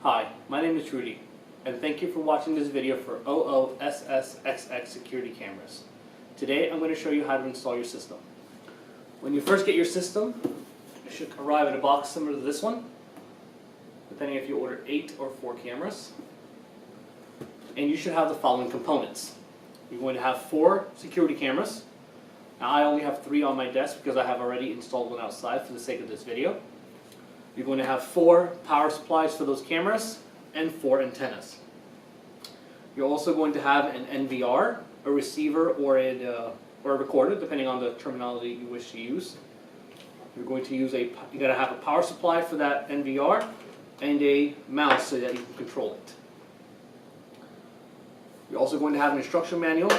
Hi, my name is Rudy, and thank you for watching this video for OOSSXX security cameras. Today I'm going to show you how to install your system. When you first get your system, it should arrive in a box similar to this one, depending if you order 8 or 4 cameras. And you should have the following components. You're going to have 4 security cameras. Now I only have 3 on my desk because I have already installed one outside for the sake of this video. You're going to have 4 power supplies for those cameras and 4 antennas. You're also going to have an NVR, a receiver, or a recorder, depending on the terminology you wish to use. You're going to use you got to have a power supply for that NVR and a mouse so that you can control it. You're also going to have an instruction manual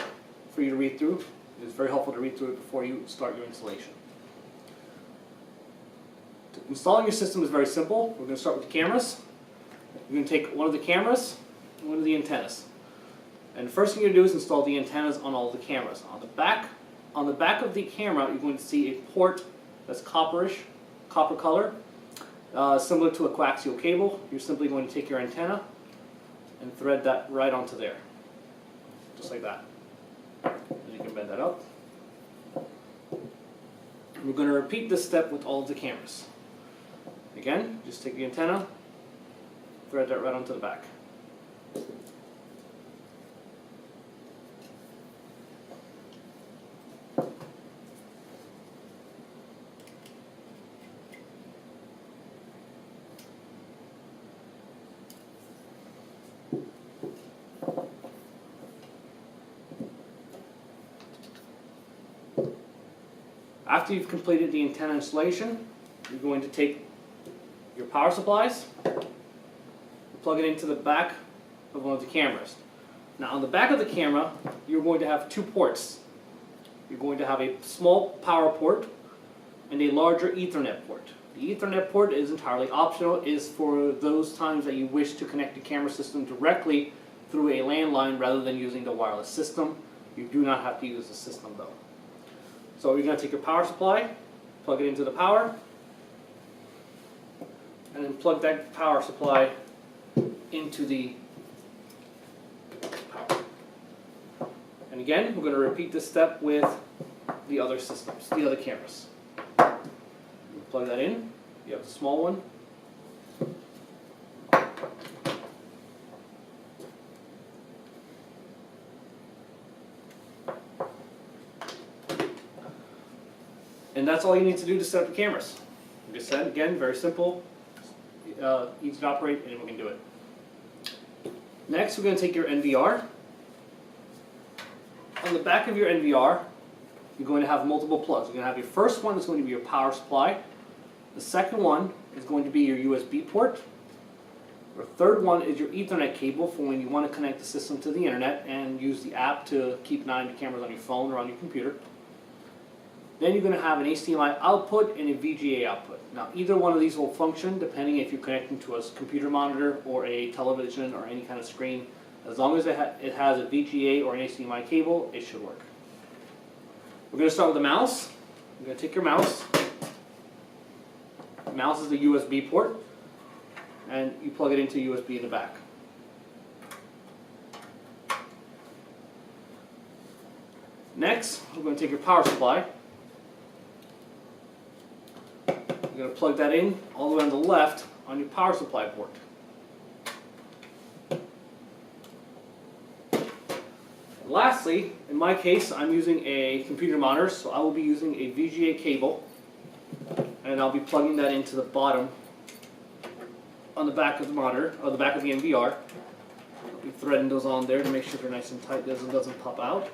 for you to read through. It's very helpful to read through it before you start your installation. Installing your system is very simple. We're going to start with the cameras. You're going to take one of the cameras and one of the antennas. And the first thing you're going to do is install the antennas on all of the cameras. On the back of the camera, you're going to see a port that's copper color, similar to a coaxial cable. You're simply going to take your antenna and thread that right onto there, just like that. And you can bend that up. We're going to repeat this step with all of the cameras. Again, just take the antenna, thread that right onto the back. After you've completed the antenna installation, you're going to take your power supplies, plug it into the back of one of the cameras. Now on the back of the camera, you're going to have 2 ports. You're going to have a small power port and a larger Ethernet port. The Ethernet port is entirely optional. It is for those times that you wish to connect the camera system directly through a landline rather than using the wireless system. You do not have to use the system though. So you're going to take your power supply, plug it into the power, and then plug that power supply into the power. And again, we're going to repeat this step with the other systems, the other cameras. You plug that in, you have the small one. And that's all you need to do to set up the cameras. Like I said, again, very simple, easy to operate, and we can do it. Next, we're going to take your NVR. On the back of your NVR, you're going to have multiple plugs. You're going to have your first one is going to be your power supply. The second one is going to be your USB port. Your third one is your Ethernet cable for when you want to connect the system to the internet and use the app to keep an eye on the cameras on your phone or on your computer. Then you're going to have an HDMI output and a VGA output. Now either one of these will function depending if you're connecting to a computer monitor or a television or any kind of screen. As long as it has a VGA or an HDMI cable, it should work. We're going to start with the mouse. You're going to take your mouse. The mouse is the USB port, and you plug it into USB in the back. Next, we're going to take your power supply. You're going to plug that in all the way on the left on your power supply port. And lastly, in my case, I'm using a computer monitor, so I will be using a VGA cable, and I'll be plugging that into the bottom on the back of the monitor, or the back of the NVR. I'll be threading those on there to make sure they're nice and tight, doesn't pop out.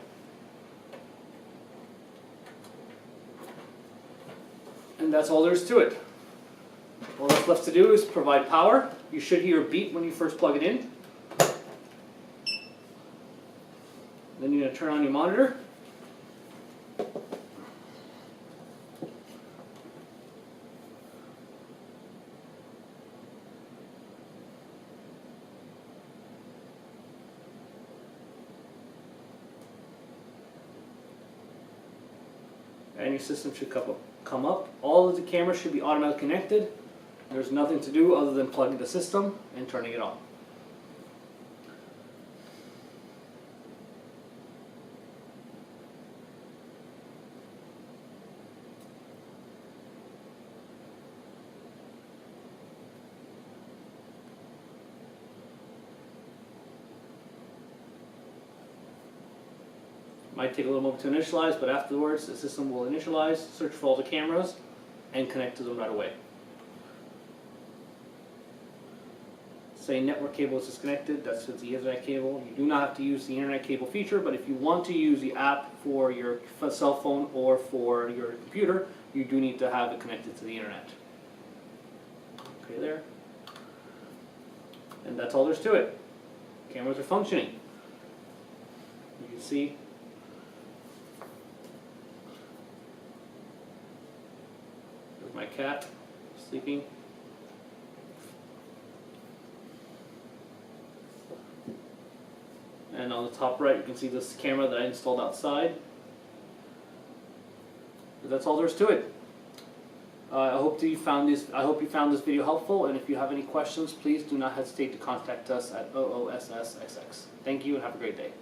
And that's all there is to it. All that's left to do is provide power. You should hear a beep when you first plug it in. Then you're going to turn on your monitor. And your system should come up. All of the cameras should be automatically connected. There's nothing to do other than plugging the system and turning it on. Might take a little moment to initialize, but afterwards the system will initialize, search for all the cameras, and connect to them right away. Say network cable is disconnected, that's with the Ethernet cable. You do not have to use the internet cable feature, but if you want to use the app for your cell phone or for your computer, you do need to have it connected to the internet. Okay there. And that's all there's to it. Cameras are functioning. You can see there's my cat sleeping. And on the top right, you can see this camera that I installed outside. But that's all there is to it. I hope you found this video helpful, and if you have any questions, please do not hesitate to contact us at OOSSXX. Thank you and have a great day.